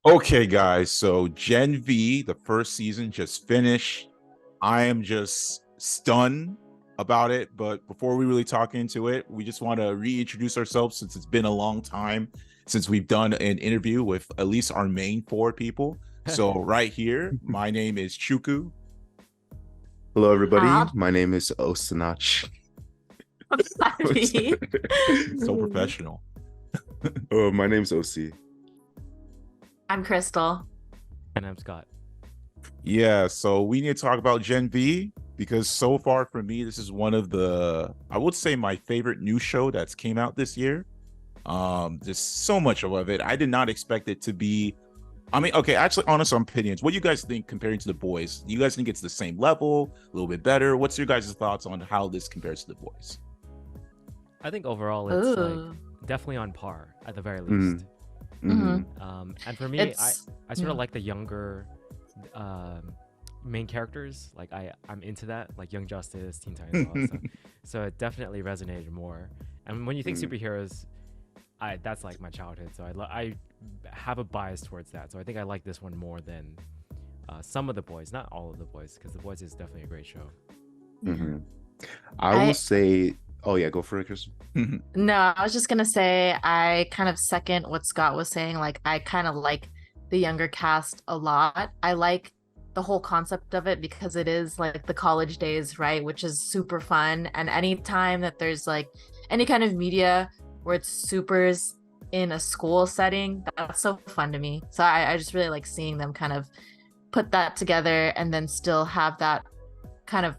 Okay, guys. So Gen V, the first season just finished. I am just stunned about it. But before we really talk into it, we just want to reintroduce ourselves since it's been a long time since we've done an interview with at least our main four people. So right here, my name is Chuku. Hello, everybody. Hi. My name is Osanach. So professional. Oh, my name's OC. I'm Crystal. And I'm Scott. Yeah, so we need to talk about Gen V because so far for me, this is one of the, I would say, my favorite new show that's came out this year. Just so much of it. I did not expect it to be. I mean, okay, actually, honest opinions. What do you guys think comparing to the boys? Do you guys think it's the same level, a little bit better? What's your guys' thoughts on how this compares to the boys? I think overall it's like Ooh. definitely on par at the very Mm. least. Mhm. And for me, It's I sort yeah. of like the younger main characters. Like I'm into that, like Young Justice, Teen Titans, all that stuff. So it definitely resonated more. And when you think Mm. superheroes, that's like my childhood. So I have a bias towards that. So I think I like this one more than some of the boys, not all of the boys, because the boys is definitely a great show. Mhm. I will I say, oh yeah, go for it, Chris. no, I was just gonna say I kind of second what Scott was saying. Like I kind of like the younger cast a lot. I like the whole concept of it because it is like the college days, right? Which is super fun. And anytime that there's like any kind of media where it's supers in a school setting, that's so fun to me. So I just really like seeing them kind of put that together and then still have that kind of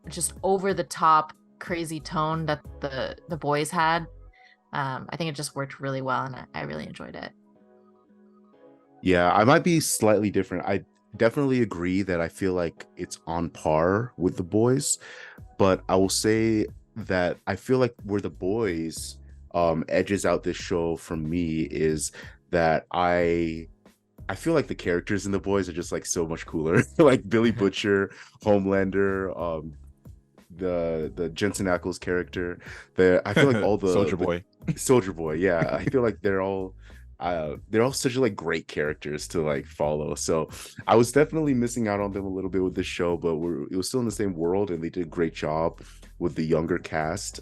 just over the top crazy tone that the boys had. I think it just worked really well, and I really enjoyed it. Yeah, I might be slightly different. I definitely agree that I feel like it's on par with the boys, but I will say that I feel like where the boys edges out this show from me is that I feel like the characters in the boys are just like so much cooler. Like Billy Butcher, Homelander, the Jensen Ackles character. I feel like all Soldier the Boy. Soldier Boy, yeah. I feel like they're all such like great characters to like follow. So I was definitely missing out on them a little bit with this show, but it was still in the same world and they did a great job with the younger cast.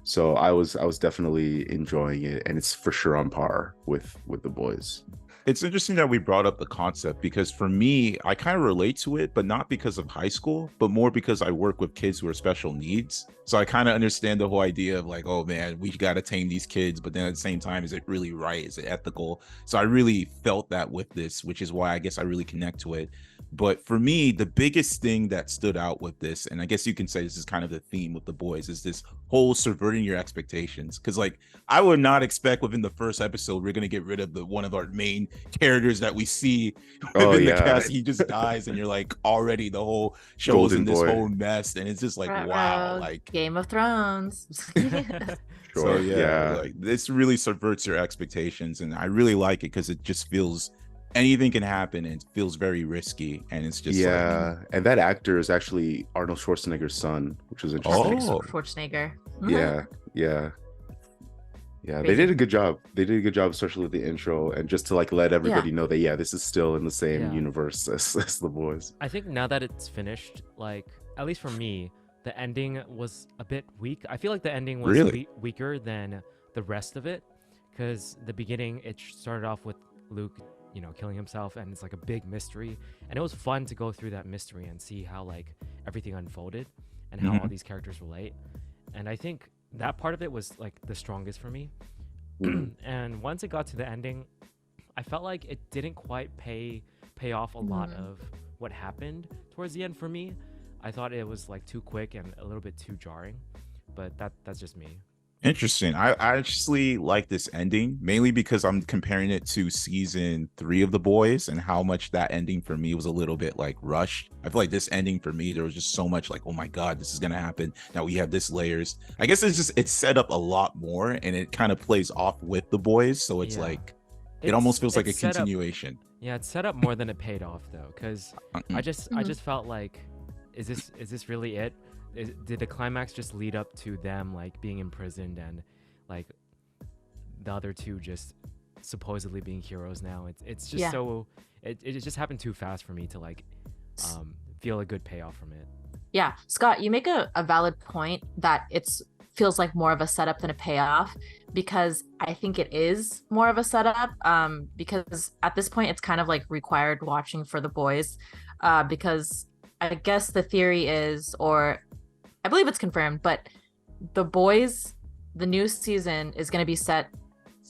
So I was definitely enjoying it, and it's for sure on par with the boys. It's interesting that we brought up the concept because for me, I kind of relate to it, but not because of high school, but more because I work with kids who are special needs. So I kind of understand the whole idea of like, oh man, we got to tame these kids, but then at the same time, is it really right? Is it ethical? So I really felt that with this, which is why I guess I really connect to it. But for me, the biggest thing that stood out with this, and I guess you can say this is kind of the theme with the boys, is this whole subverting your expectations. Because like I would not expect within the first episode we're gonna get rid of the one of our main characters that we see Oh within the yeah. cast. He just dies, and you're like, already the whole show is in Golden this Boy. whole mess, and it's just like, wow, Ruh-roh, like Game of Thrones. so Sure. yeah, Yeah. like this really subverts your expectations, and I really like it because it just feels anything can happen and it feels very risky, and it's just like, Yeah, and that actor is actually Arnold Schwarzenegger's son, which was Patrick interesting. oh, Schwarzenegger. Yeah, yeah, yeah. They did Crazy. a good job. They did a good job, especially with the intro, and just to like let Yeah. everybody know that yeah, this is still in the same Yeah. universe as the boys. I think now that it's finished, like at least for me, the ending was a bit weak. I feel like the ending was really? weaker than the rest of it, because the beginning it started off with Luke, killing himself, and it's like a big mystery, and it was fun to go through that mystery and see how like everything unfolded and how all Mhm. these characters relate. And I think that part of it was like the strongest for me. Mhm. And once it got to the ending, I felt like it didn't quite pay off a lot Mhm. of what happened towards the end for me. I thought it was like too quick and a little bit too jarring, but that's just me. Interesting. I actually like this ending mainly because I'm comparing it to season 3 of The Boys and how much that ending for me was a little bit like rushed. I feel like this ending for me, there was just so much like, oh my God, this is gonna happen. Now we have this layers. I guess it's set up a lot more and it kind of plays off with The Boys. So it's Yeah, like it almost it's feels like it's a set up. continuation. Yeah, it's set up more than it paid off though, because I Mm-mm. just I Mhm. just felt like, is this really it? Did the climax just lead up to them like being imprisoned and like the other two just supposedly being heroes now. It's just Yeah. so it just happened too fast for me to like feel a good payoff from it. Yeah, Scott, you make a valid point that it's feels like more of a setup than a payoff, because I think it is more of a setup, because at this point it's kind of like required watching for the boys, because I guess the theory is, or I believe it's confirmed, but the boys, the new season is going to be set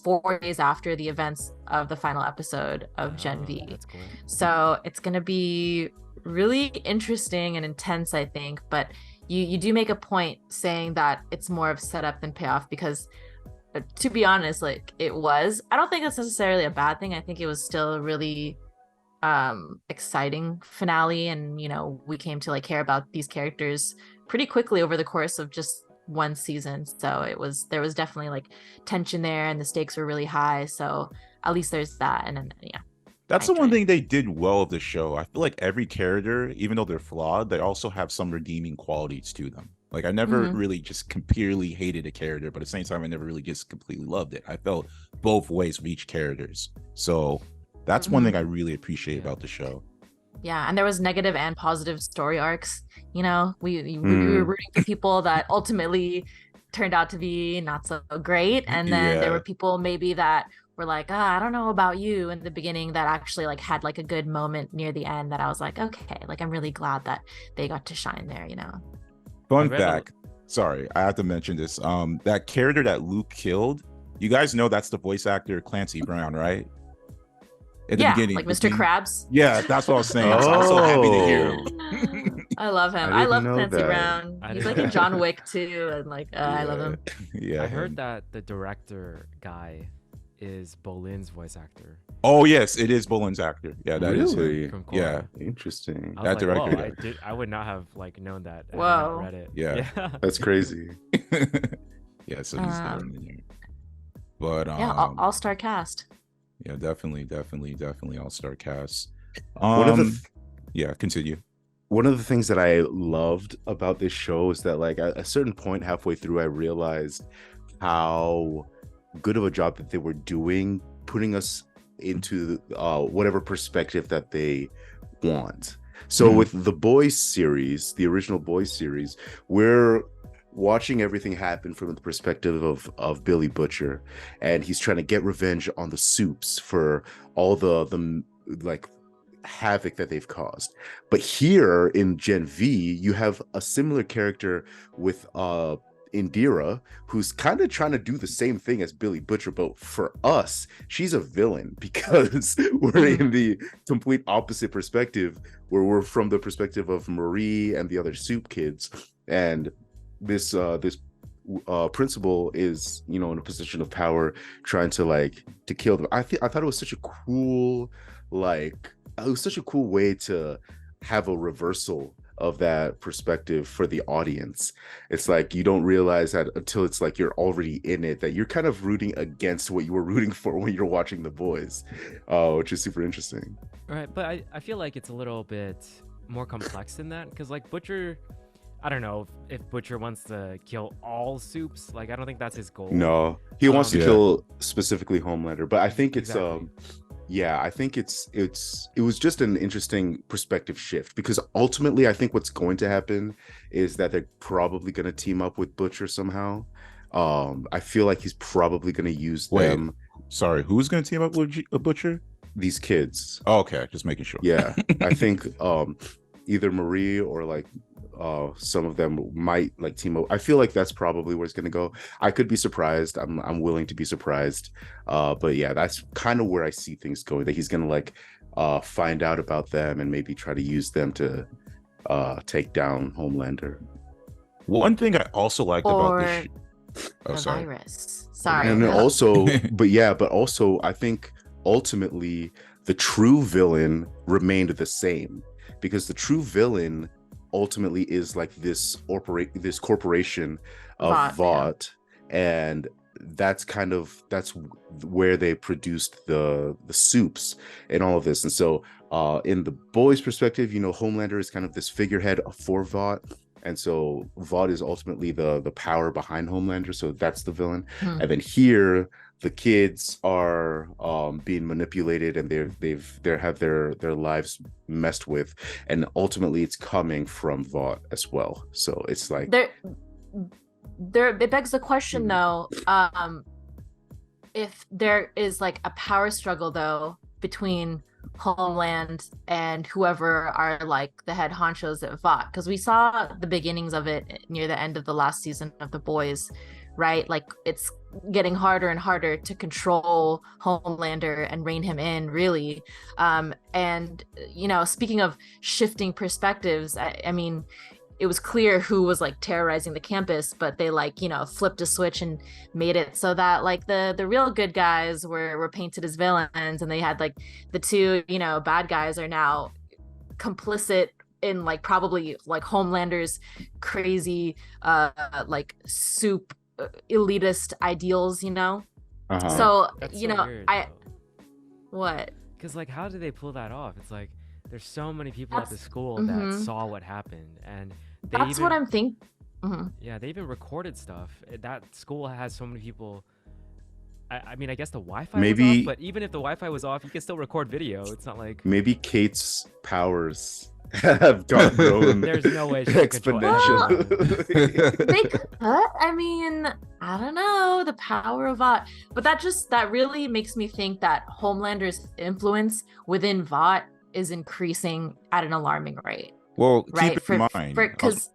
4 days after the events of the final episode of Gen V. That's cool. So it's going to be really interesting and intense, I think. But you do make a point saying that it's more of setup than payoff, because to be honest, like it was, I don't think that's necessarily a bad thing. I think it was still a really exciting finale, and we came to like care about these characters pretty quickly over the course of just one season. So there was definitely like tension there, and the stakes were really high. So at least there's that. And then That's the one thing they did well of the show. I feel like every character, even though they're flawed, they also have some redeeming qualities to them. Like I never really just completely hated a character, but at the same time, I never really just completely loved it. I felt both ways with each characters. So that's one thing I really appreciate about the show. Yeah, and there was negative and positive story arcs. We were rooting for people that ultimately turned out to be not so great, and then there were people maybe that were like, I don't know about you in the beginning, that actually like had like a good moment near the end that I was like, okay, like I'm really glad that they got to shine there. Fun fact. Sorry, I have to mention this. That character that Luke killed, you guys know that's the voice actor Clancy Brown, right? At the beginning, like Mr. Krabs. Yeah, that's what I was saying. So I'm so happy to hear him. I love him. I love Clancy Brown. I He's didn't like know in John Wick too, and like I love him. Yeah, I heard that the director guy is Bolin's voice actor. Oh yes, it is Bolin's actor. Yeah, that is him. From Korra. Yeah, interesting. That director. I would not have like known that. Had I Whoa. not read it. Yeah. That's crazy. Yeah, so he's there in there. But all-star cast. Yeah, definitely all-star cast. Continue. One of the things that I loved about this show is that like at a certain point halfway through, I realized how good of a job that they were doing putting us into whatever perspective that they want. So with the Boys series, the original Boys series, we're watching everything happen from the perspective of Billy Butcher, and he's trying to get revenge on the Soups for all the like havoc that they've caused. But here in Gen V, you have a similar character with Indira, who's kind of trying to do the same thing as Billy Butcher, but for us, she's a villain because we're in the complete opposite perspective, where we're from the perspective of Marie and the other Soup kids, and this principal is in a position of power, trying to kill them. I thought it was such a cool way to have a reversal of that perspective for the audience. It's like you don't realize that until it's like you're already in it, that you're kind of rooting against what you were rooting for when you're watching The Boys, which is super interesting. Right, but I feel like it's a little bit more complex than that, because like Butcher, I don't know if Butcher wants to kill all Soups. Like I don't think that's his goal. No, he wants to kill specifically Homelander, but I think it's Exactly. I think it was just an interesting perspective shift, because ultimately I think what's going to happen is that they're probably going to team up with Butcher somehow. I feel like he's probably going to use them. Sorry, who's going to team up with Butcher? These kids. Oh, okay, just making sure. Yeah, I think either Marie or some of them might team up. I feel like that's probably where it's going to go. I could be surprised. I'm willing to be surprised. But yeah, that's kind of where I see things going, that he's going to find out about them and maybe try to use them to take down Homelander. One thing I also liked about this virus. Sorry. And also, but also I think ultimately the true villain remained the same, because the true villain ultimately is this corporation of Vought, and that's where they produced the Soups and all of this. And so in the Boys' perspective, Homelander is kind of this figurehead for Vought, and so Vought is ultimately the power behind Homelander, so that's the villain. And then here the kids are being manipulated, and they have their lives messed with, and ultimately it's coming from Vought as well. So it's like there it begs the question though, if there is like a power struggle though between Homeland and whoever are like the head honchos at Vought, because we saw the beginnings of it near the end of the last season of The Boys, right? Like it's getting harder and harder to control Homelander and rein him in, really. And you know, speaking of shifting perspectives, I mean, it was clear who was like terrorizing the campus, but they like, you know, flipped a switch and made it so that like the real good guys were painted as villains, and they had like the two, you know, bad guys are now complicit in like probably like Homelander's crazy like soup elitist ideals, you know. So That's you so know, weird, I though. what Because like, how do they pull that off? It's like there's so many people at the that's school that saw what happened, and they that's what even I'm thinking. yeah, they even recorded stuff. That school has so many people. I mean, I guess the Wi-Fi was off, maybe but even if the Wi-Fi was off, you can still record video. It's not like maybe Kate's powers have grown there's no way she can control anyone. exponentially. They could. I mean, I don't know, the power of Vought, but that really makes me think that Homelander's influence within Vought is increasing at an alarming rate, Well, right? keep in mind, Because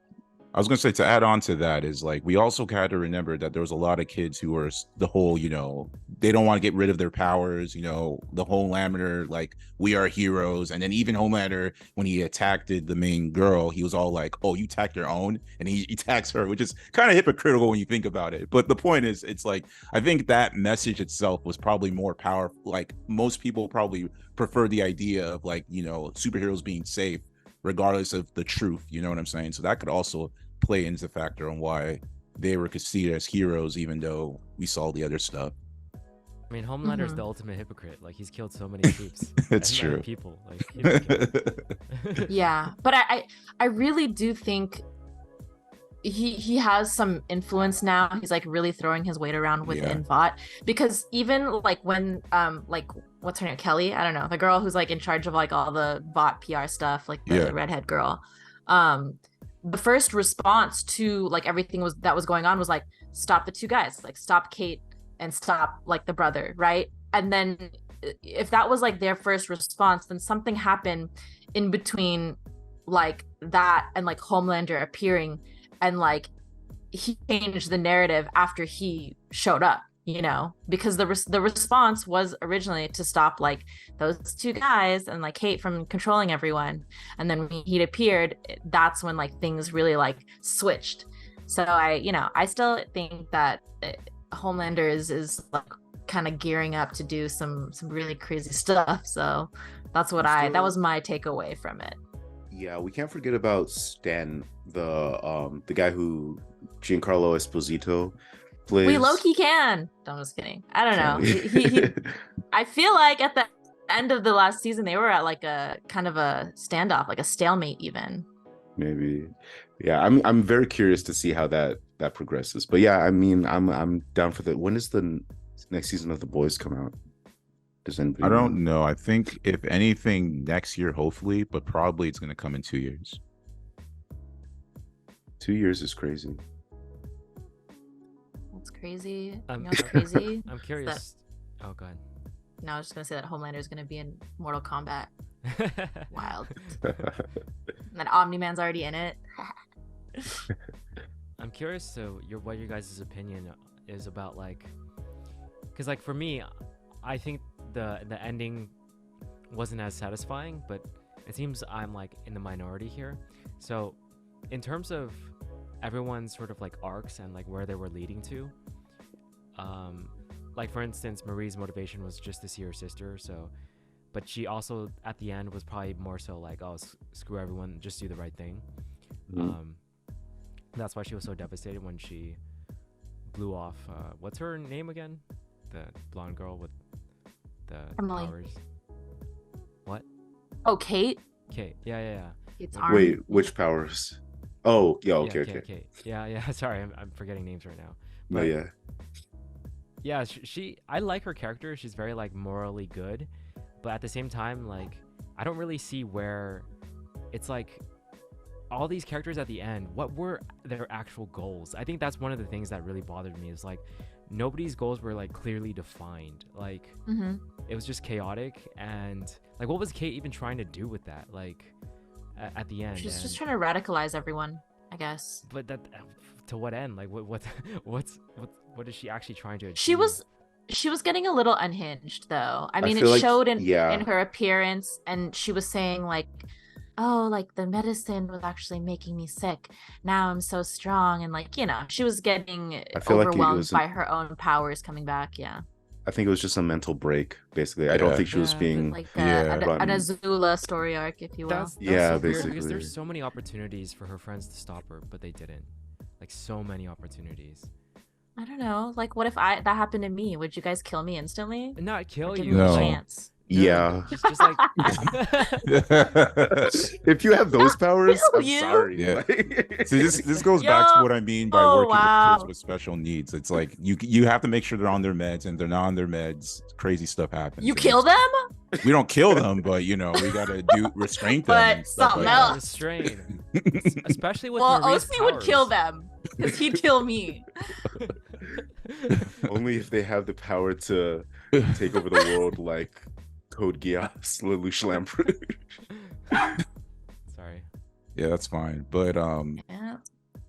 I was gonna say, to add on to that is like we also had to remember that there was a lot of kids who were the whole, you know, they don't want to get rid of their powers, you know, the Homelander, like we are heroes. And then even Homelander, when he attacked the main girl, he was all like, oh, you attacked your own, and he attacks her, which is kind of hypocritical when you think about it. But the point is, it's like I think that message itself was probably more powerful. Like most people probably prefer the idea of like, you know, superheroes being safe regardless of the truth, you know what I'm saying? So that could also play into the factor on why they were considered as heroes, even though we saw the other stuff. I mean, Homelander's the ultimate hypocrite. Like he's killed so many troops. It's and true. People like he didn't care. yeah, but I really do think he has some influence now. He's like really throwing his weight around within Vought, because even like when like what's her name, Kelly, I don't know, the girl who's like in charge of like all the Vought PR stuff, like the redhead girl, the first response to like everything that was going on was like, stop the two guys, like stop Kate and stop like the brother, right? And then if that was like their first response, then something happened in between like that and like Homelander appearing, and like he changed the narrative after he showed up, you know, because the response was originally to stop like those two guys and like Kate from controlling everyone, and then when he appeared, that's when like things really like switched. So I still think that Homelander is like kind of gearing up to do some really crazy stuff. So that's what that was my takeaway from it. Yeah, we can't forget about Stan, the guy who Giancarlo Esposito plays. We low-key can. No, I'm just kidding. I don't know. He I feel like at the end of the last season they were at like a kind of a standoff, like a stalemate even. Maybe. Yeah, I'm very curious to see how that progresses. But yeah, I mean, I'm down for when does the next season of The Boys come out? Does anybody I don't know. I think if anything next year, hopefully, but probably it's going to come in 2 years. 2 years is crazy. That's crazy. You know what's crazy? I'm curious. Oh, go ahead. No, I was just gonna say that Homelander is gonna be in Mortal Kombat. Wild. And then Omni-Man's already in it. I'm curious to what your guys' opinion is about, like, because like for me, I think the ending wasn't as satisfying, but it seems I'm like in the minority here. So in terms of everyone's sort of like arcs and like where they were leading to, like for instance, Marie's motivation was just to see her sister, so but she also at the end was probably more so like, oh, screw everyone, just do the right thing. That's why she was so devastated when she blew off what's her name again, the blonde girl with the Emily. powers. What? Oh, Kate. Yeah. It's arm. Wait, which powers? Oh, yeah, okay. Kate. Yeah. Sorry, I'm forgetting names right now. No, yeah. Yeah, I like her character. She's very like morally good, but at the same time, like I don't really see where it's like all these characters at the end, what were their actual goals? I think that's one of the things that really bothered me is like nobody's goals were like clearly defined. Like it was just chaotic, and like what was Kate even trying to do with that? Like at the end, She's just trying to radicalize everyone, I guess. but that to what end? Like what is she actually trying to achieve? She was getting a little unhinged though. I mean, it feel like, showed in yeah. her appearance, and she was saying like, oh, like the medicine was actually making me sick. Now I'm so strong, and like, you know, she was getting I feel like it overwhelmed was by her own powers coming back. Yeah. I think it was just a mental break, basically. I don't Yeah. think she was being Like Yeah. an Azula story arc, if you will. That's Yeah, so weird because basically. there's so many opportunities for her friends to stop her, but they didn't. Like so many opportunities. I don't know. Like, what if that happened to me? Would you guys kill me instantly? And not kill Or give you. me No. a chance? Yeah. Just like If you have those powers, kill I'm you. sorry. Yeah. Like- See, this goes back to what I mean by Oh, working with wow. kids with special needs. It's like you have to make sure they're on their meds, and if they're not on their meds, crazy stuff happens. You And kill it's- them? We don't kill them, but you know we gotta restrain them. But and stuff something like else. restrain. Especially with Well, Marie's Osmi would kill powers. them because he'd kill me. Only if they have the power to take over the world like Code Geass, Lelouch Lamprey. Sorry. Yeah, that's fine. But Yeah.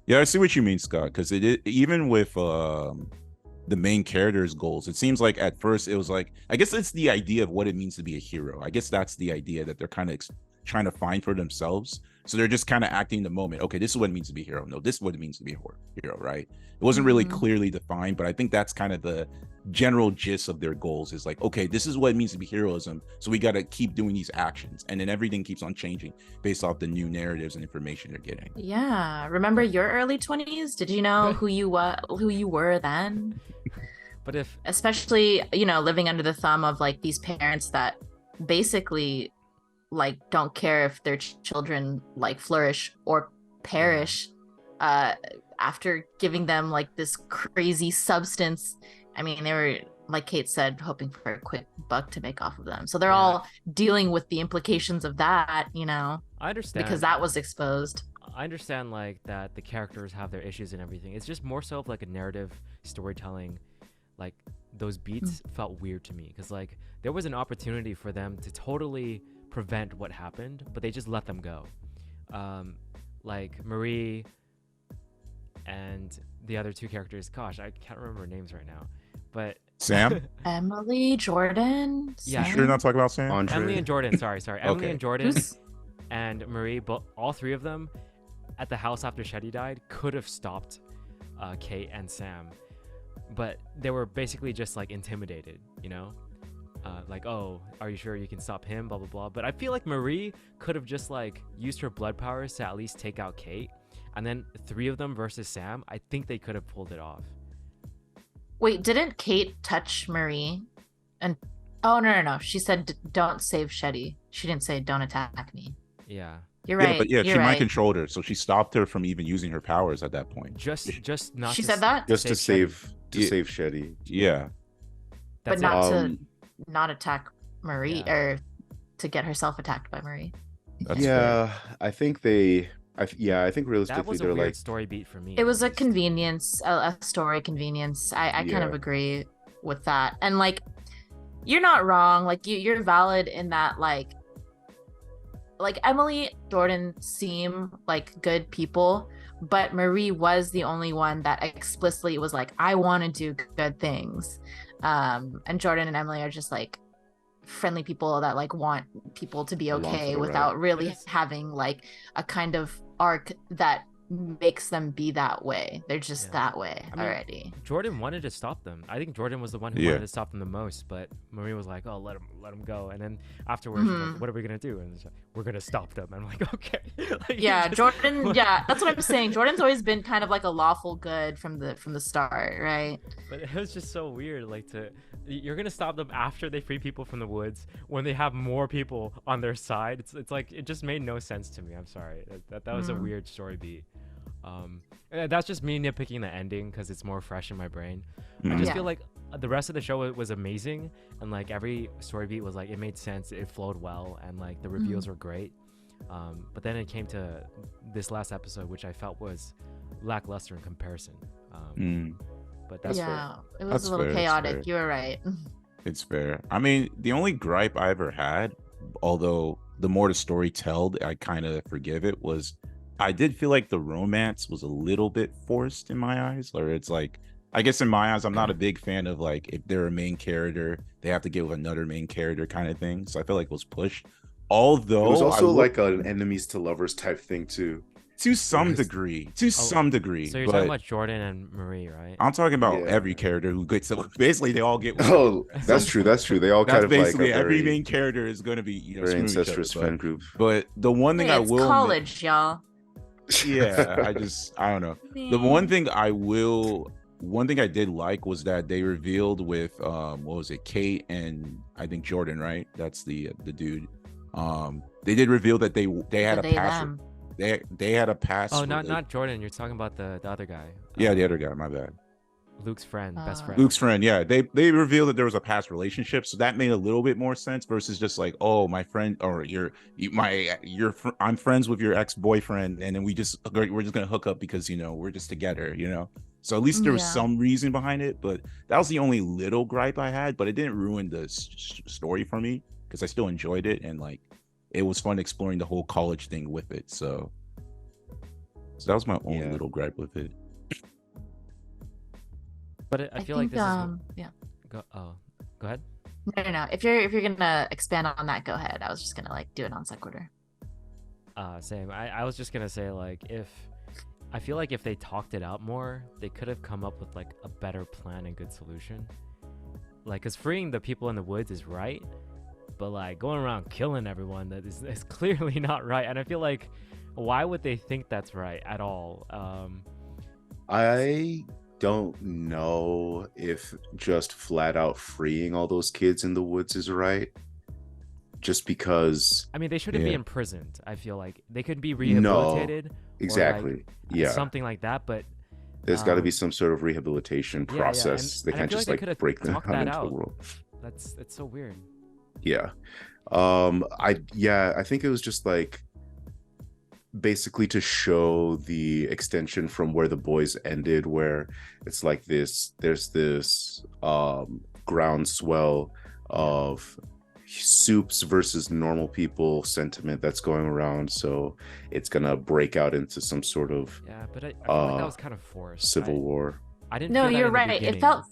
yeah, I see what you mean, Scott. Because even with the main character's goals, it seems like at first it was like, I guess it's the idea of what it means to be a hero. I guess that's the idea that they're kind of trying to find for themselves. So they're just kind of acting the moment. Okay, this is what it means to be a hero. No, this is what it means to be a hero, right? It wasn't really Mhm. clearly defined, but I think that's kind of the general gist of their goals is like, okay, this is what it means to be heroism. So we got to keep doing these actions. And then everything keeps on changing based off the new narratives and information they're getting. Yeah. Remember your early 20s? Did you know who you were then? But if Especially, you know, living under the thumb of like these parents that basically like don't care if their children like flourish or perish after giving them like this crazy substance. I mean, they were, like Kate said, hoping for a quick buck to make off of them. So they're Yeah. all dealing with the implications of that, you know, I understand because that was exposed. I understand like that the characters have their issues and everything. It's just more so of like a narrative storytelling. Like those beats felt weird to me because like there was an opportunity for them to totally prevent what happened, but they just let them go. Like Marie and the other two characters, gosh, I can't remember names right now, but Sam? Emily, Jordan, Yeah. You sure you're not talking about Sam? Andre. Emily and Jordan, sorry, Emily Okay. and Jordan Who's- and Marie, but all three of them at the house after Shetty died could have stopped Kate and Sam, but they were basically just like intimidated, you know, like, oh, are you sure you can stop him, blah blah blah. But I feel like Marie could have just like used her blood powers to at least take out Kate, and then three of them versus Sam, I think they could have pulled it off. Wait, didn't Kate touch Marie? And oh no, she said don't save Shetty. She didn't say don't attack me. Yeah, You're Yeah, right. but yeah, she you're mind right. controlled her, so she stopped her from even using her powers at that point. just not. She to said s- that? Just to Shetty. save Shetty. Yeah, But That's not it. to not attack Marie Yeah. or to get herself attacked by Marie. that's Yeah, I think they. I think That realistically was a they're weird like. story beat for me. It was at a least. convenience, a story convenience. I kind of Yeah. agree with that. And like you're not wrong. Like you're valid in that like Emily, Jordan seem like good people, but Marie was the only one that explicitly was like, I want to do good things. And Jordan and Emily are just like friendly people that like want people to be Along for okay the without ride. really Yes. having like a kind of arc that makes them be that way. They're just Yeah. that way I mean, already. Jordan wanted to stop them. I think Jordan was the one who Yeah. wanted to stop them the most, but Marie was like, "Oh, let him go." And then afterwards, she's Mhm. like, "What are we gonna do?" And she's like, "We're gonna stop them." I'm like, "Okay." Like, you Yeah, just- Jordan. Yeah, that's what I'm saying. Jordan's always been kind of like a lawful good from the start, right? But it was just so weird. Like you're gonna stop them after they free people from the woods when they have more people on their side. It's like it just made no sense to me. I'm sorry. That was a Mhm. weird story beat. That's just me nitpicking the ending because it's more fresh in my brain. I Mhm. just Yeah. feel like the rest of the show was amazing, and like every story beat was like it made sense, it flowed well, and like the reveals were great. But then it came to this last episode, which I felt was lackluster in comparison. But that's yeah, it was That's a little fair, that's chaotic. fair. You were right. It's fair. I mean, the only gripe I ever had, although the more the story told, I kind of forgive it, was I did feel like the romance was a little bit forced in my eyes. Or it's like, I guess in my eyes, I'm not a big fan of like if they're a main character, they have to get with another main character kind of thing. So I feel like it was pushed. Although It was I also will, like an enemies to lovers type thing too. to some Whereas- degree, to some degree, So you're but talking about Jordan and Marie, right? I'm talking about Yeah. every character who gets basically they all get with Oh, that's true. That's true. They all That's kind of like basically a every very, main character is going to be very screwing each other, incestuous friend group. but the one thing Hey, I it's will college, y'all. yeah, I don't know. The one thing one thing I did like was that they revealed with what was it, Kate and I think Jordan, right? That's the dude. They did reveal that they had a They, pass. them. They had a pass. Oh, not Jordan. You're talking about the other guy. Yeah, the other guy. My bad. Luke's friend, best friend. Luke's friend. Yeah, they revealed that there was a past relationship, so that made a little bit more sense versus just like, oh, my friend or I'm friends with your ex-boyfriend, and then we're just gonna hook up because we're just together, So at least there was Yeah. some reason behind it, but that was the only little gripe I had. But it didn't ruin the story for me because I still enjoyed it, and like it was fun exploring the whole college thing with it. So that was my only Yeah. little gripe with it. But I feel like think, this is yeah. go ahead. No. If you're gonna expand on that, go ahead. I was just gonna like do it on sequitur. Same. I was just gonna say like I feel like if they talked it out more, they could have come up with like a better plan and good solution. Like, cause freeing the people in the woods is right, but like going around killing everyone is clearly not right. And I feel like, why would they think that's right at all? I don't know if just flat out freeing all those kids in the woods is right. Just because I mean, they shouldn't be Yeah. imprisoned. I feel like they could be rehabilitated. exactly. Yeah. Something like that, but There's got to be some sort of rehabilitation yeah, yeah, process. They and I can't feel just like they like could've break them talked out that into the out. world. it's so weird. Yeah. I think it was just like basically to show the extension from where the boys ended, where it's like there's this groundswell of soups versus normal people sentiment that's going around, so it's gonna break out into some sort of Yeah, but I feel like that was kind of forced. civil war. I didn't. No, feel that you're in the right. It beginning. felt.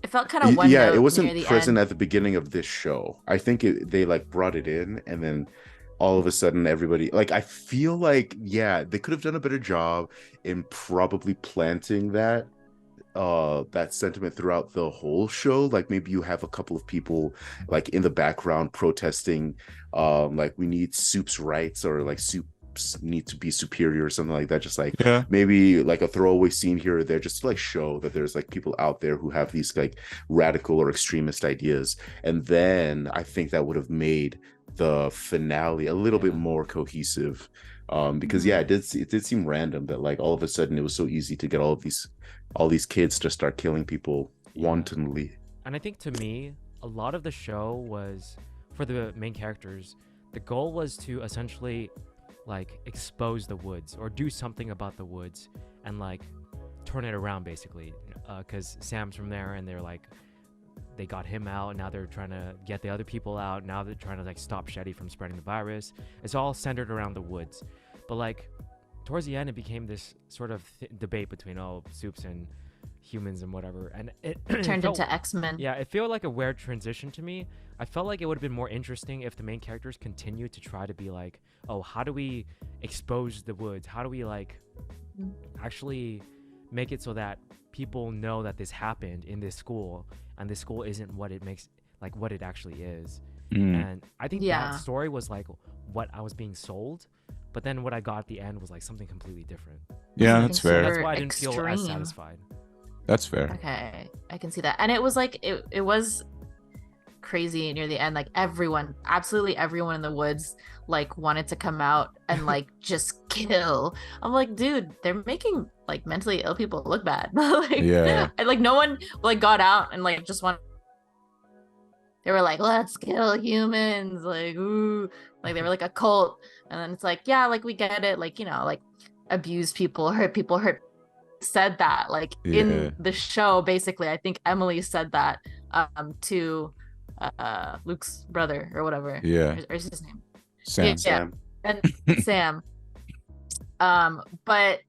It felt kind of one Yeah, note it wasn't near the present end. at the beginning of this show. I think they like brought it in, and then all of a sudden everybody, like, I feel like, yeah, they could have done a better job in probably planting that sentiment throughout the whole show. Like maybe you have a couple of people like in the background protesting like we need soup's rights, or like soups need to be superior or something like that. Just like Yeah. maybe like a throwaway scene here or there, just to like show that there's like people out there who have these like radical or extremist ideas. And then I think that would have made the finale a little bit more cohesive, because yeah, it did seem random that like all of a sudden it was so easy to get all these kids to start killing people wantonly. And I think to me, a lot of the show was, for the main characters, the goal was to essentially like expose the woods or do something about the woods and like turn it around basically, because Sam's from there and they're like, they got him out, now they're trying to get the other people out, now they're trying to like stop Shetty from spreading the virus. It's all centered around the woods. But like towards the end it became this sort of debate between soups and humans and whatever, and it Turned felt, into X-Men. yeah, it felt like a weird transition to me. I felt like it would have been more interesting if the main characters continued to try to be like, oh, how do we expose the woods, how do we like actually make it so that people know that this happened in this school and this school isn't what it makes, like what it actually is. And I think that story was like what I was being sold, but then what I got at the end was like something completely different. Yeah, that's fair. That's why I didn't feel as Extreme. satisfied. That's fair. Okay, I can see that. And it was like it was crazy near the end. Like everyone, absolutely everyone in the woods, like wanted to come out and like just kill. I'm like, dude, they're making like mentally ill people look bad. Like, Yeah. and like no one like got out and like just wanted. They were like, let's kill humans, like ooh, like they were like a cult. And then it's like, yeah, like we get it, like, you know, like abuse people, hurt said that like Yeah. in the show. Basically, I think Emily said that to Luke's brother or whatever. Yeah. Or is his name Sam. Sam. and Sam. But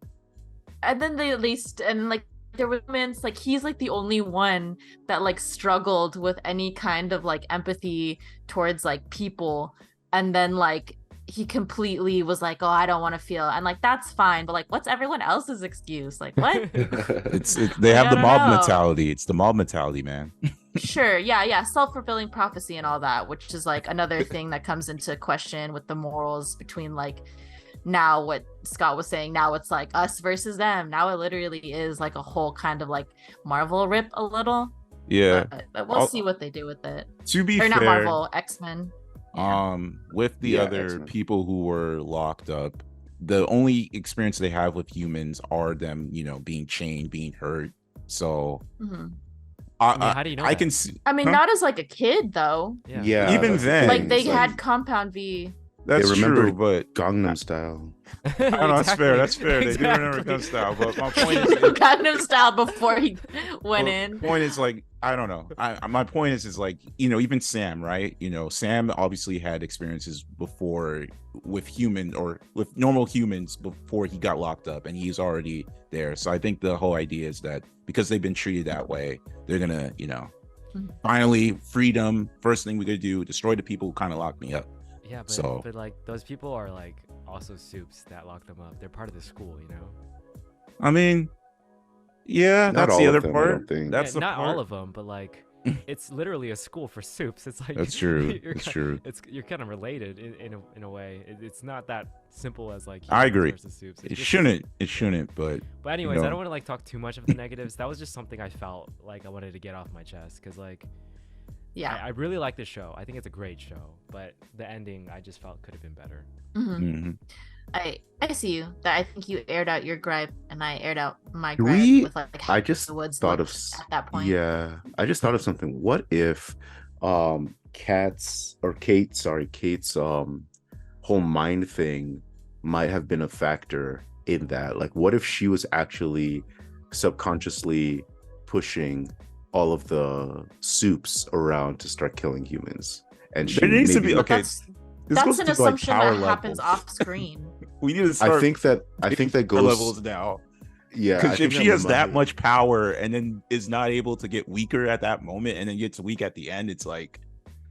and then they at least, and like there were moments like he's like the only one that like struggled with any kind of like empathy towards like people, and then like he completely was like, oh, I don't want to feel, and like that's fine, but like what's everyone else's excuse? Like what? They have I the don't mob know. mentality. It's the mob mentality, man. Sure, yeah, self-fulfilling prophecy and all that, which is like another thing that comes into question with the morals between like now what Scott was saying. Now it's like us versus them. Now it literally is like a whole kind of like Marvel rip a little. Yeah. But we'll see what they do with it. To be Or fair, not Marvel, X-Men. with the Yeah, other X-Men. people who were locked up, the only experience they have with humans are them, you know, being chained, being hurt. So Mhm. How do you know I that? can see. I mean, Huh? not as like a kid though. Yeah, Even that's the then, thing. Like they It's had Compound V. That's remember true, but Gangnam Style. I don't know. That's fair. That's fair. They do remember gun style, but my point is, Gangnam Style before he went in. point is like I don't know. My point is like, you know, even Sam, right? You know, Sam obviously had experiences before with human or with normal humans before he got locked up, and he's already there. So I think the whole idea is that because they've been treated that way, they're gonna, you know, finally freedom. First thing we're gonna do, destroy the people who kind of locked me up. Yeah, but, So- but like those people are like also soups that locked them up. They're part of the school, you know. I mean, yeah, Not that's all the of other them, I part. don't think. That's Yeah, the not part. all of them, but like it's literally a school for soups. It's like That's true. you're That's ki- true. You're kind of related in a way. It's not that simple as like I humans agree. versus soups. It's It just- shouldn't, but But anyways, I know. don't want to like talk too much of the negatives. That was just something I felt like I wanted to get off my chest because like Yeah. I really like this show. I think it's a great show, but the ending I just felt could have been better. Mhm. mhm. I see you. That I think you aired out your gripe, and I aired out my Do gripe we- with like I how just the woods thought of looked at that point. Yeah, I just thought of something. What if Kate's whole mind thing might have been a factor in that? Like, what if she was actually subconsciously pushing all of the soups around to start killing humans? And she There needs to maybe- be okay. That's, This goes that's an to, like, assumption power that happens levels. off screen. We need to start. I think that power goes levels now. Yeah, I Because think if she has that might- much power and then is not able to get weaker at that moment and then gets weak at the end, it's like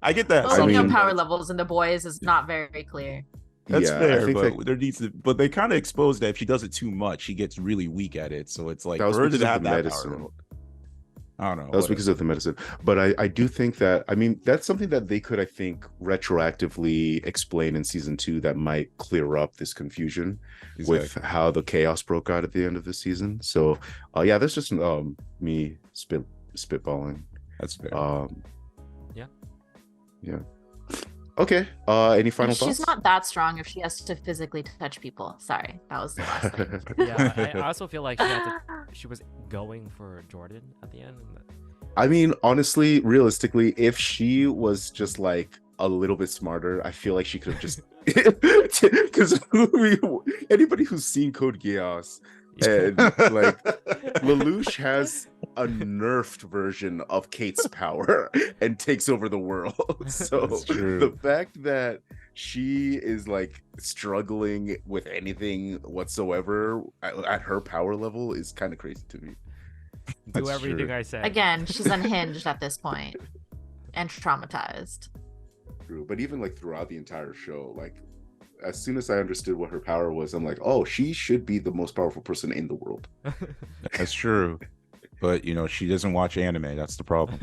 I get that. Well, I you know, mean- power levels in the boys is not very clear. That's yeah, I fair, think but that, there needs to. But they kind of expose that if she does it too much, she gets really weak at it. So it's like That was for her because to of have the that medicine. power level. I don't know. that was because of the medicine. But I do think that, I mean, that's something that they could, I think, retroactively explain in season 2 that might clear up this confusion with how the chaos broke out at the end of the season. So yeah, that's just me spitballing. That's fair. Yeah. Okay. Any final And thoughts? she's not that strong if she has to physically touch people. Sorry, that was the last thing. Yeah, I also feel like she was going for Jordan at the end. I mean, honestly, realistically, if she was just like a little bit smarter, I feel like she could have just because anybody who's seen Code Geass and like Lelouch has a nerfed version of Kate's power and takes over the world. So That's true. the fact that she is like struggling with anything whatsoever at her power level is kind of crazy to me. Do That's everything true. I say. Again, she's unhinged at this point and traumatized. True, but even like throughout the entire show, like as soon as I understood what her power was, I'm like, oh, she should be the most powerful person in the world. That's true. but you know, she doesn't watch anime. That's the problem.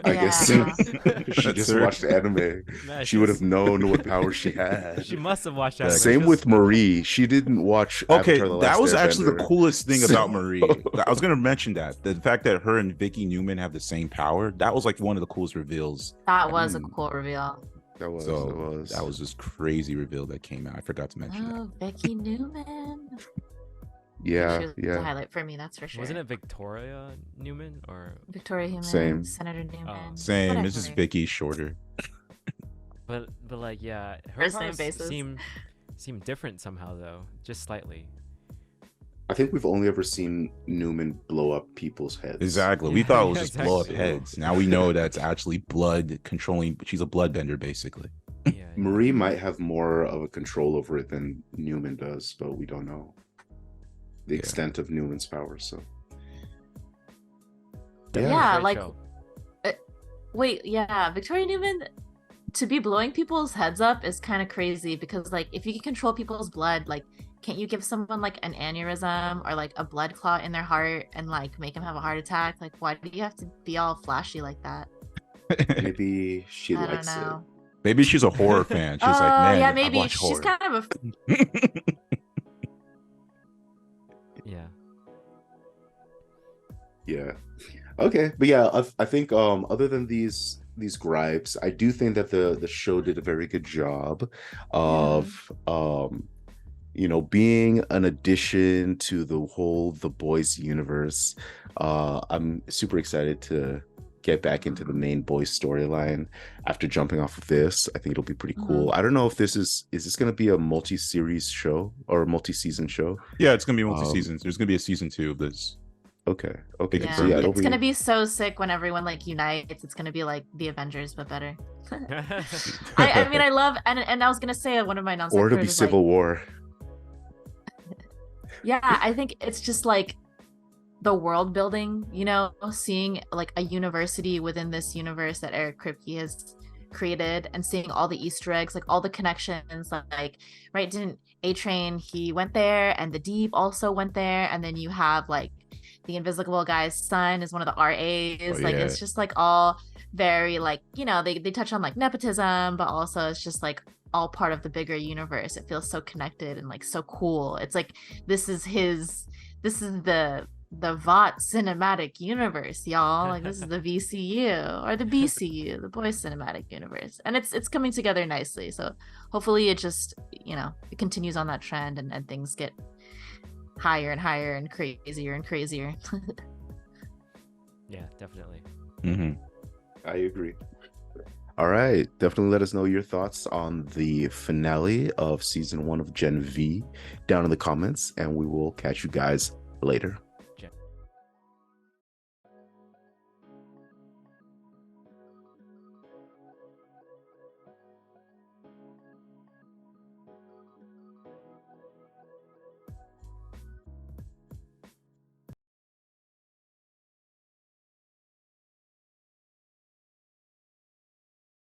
I guess Yeah. she That's just her. watched anime. Man, She would have known what power she had. She must have watched that. Like, Same with Marie. She didn't watch Okay, Avatar: The Last that was actually the Airbender. coolest thing So- about Marie. I was gonna mention that the fact that her and Vicky Newman have the same power. That was like one of the coolest reveals. That was a cool reveal. That was. So that was this crazy reveal that came out. I forgot to mention that. Oh, Becky Newman. Yeah, She was a yeah. highlight for me, that's for sure. Wasn't it Victoria Newman or? Victoria Newman, Same. Senator Newman. Same. whatever. Mrs. Vicky shorter. But like yeah, her First name powers basis. seem different somehow though, just slightly. I think we've only ever seen Newman blow up people's heads. Exactly. We Yeah, thought it was yeah, just blow up exactly. heads. Now we know that's actually blood controlling. She's a bloodbender, basically. Yeah. Marie might have more of a control over it than Newman does, but we don't know the Yeah. extent of Newman's power. So Definitely Yeah, a great like- show. Wait, yeah, Victoria Newman to be blowing people's heads up is kind of crazy because like if you can control people's blood, like can't you give someone like an aneurysm or like a blood clot in their heart and like make them have a heart attack? Like why do you have to be all flashy like that? maybe she I don't likes know. Maybe she's a horror fan. She's like, man, yeah, I maybe watch she's horror. kind of a Yeah. Yeah. Okay, but yeah, I think other than these gripes, I do think that the show did a very good job of you know, being an addition to the whole The Boys universe. I'm super excited to get back into the main boys storyline after jumping off of this. I think it'll be pretty cool. I don't know if this is this going to be a multi-series show or a multi-season show? Yeah, it's gonna be multi-seasons. There's gonna be a season 2 of this. Okay. yeah. So yeah, it'll It's gonna be so sick when everyone like unites. It's gonna be like the Avengers but better. I mean I love and I was gonna say one of my non or to be Civil War. Yeah, I think it's just like the world building, you know, seeing like a university within this universe that Eric Kripke has created and seeing all the Easter eggs, like all the connections, like, right, didn't A-Train, he went there and the Deep also went there. And then you have like the Invisible Guy's son is one of the RAs. Oh, like, yeah. it's just like all very like, you know, they touch on like nepotism, but also it's just like all part of the bigger universe. It feels so connected and like so cool. It's like this is the VOT cinematic universe, y'all. Like this is the VCU or the BCU, the Boys Cinematic Universe, and it's coming together nicely. So hopefully it just, you know, it continues on that trend and things get higher and higher and crazier and crazier. Yeah, definitely. Mm-hmm. I agree. All right, definitely let us know your thoughts on the finale of season 1 of Gen V down in the comments, and we will catch you guys later.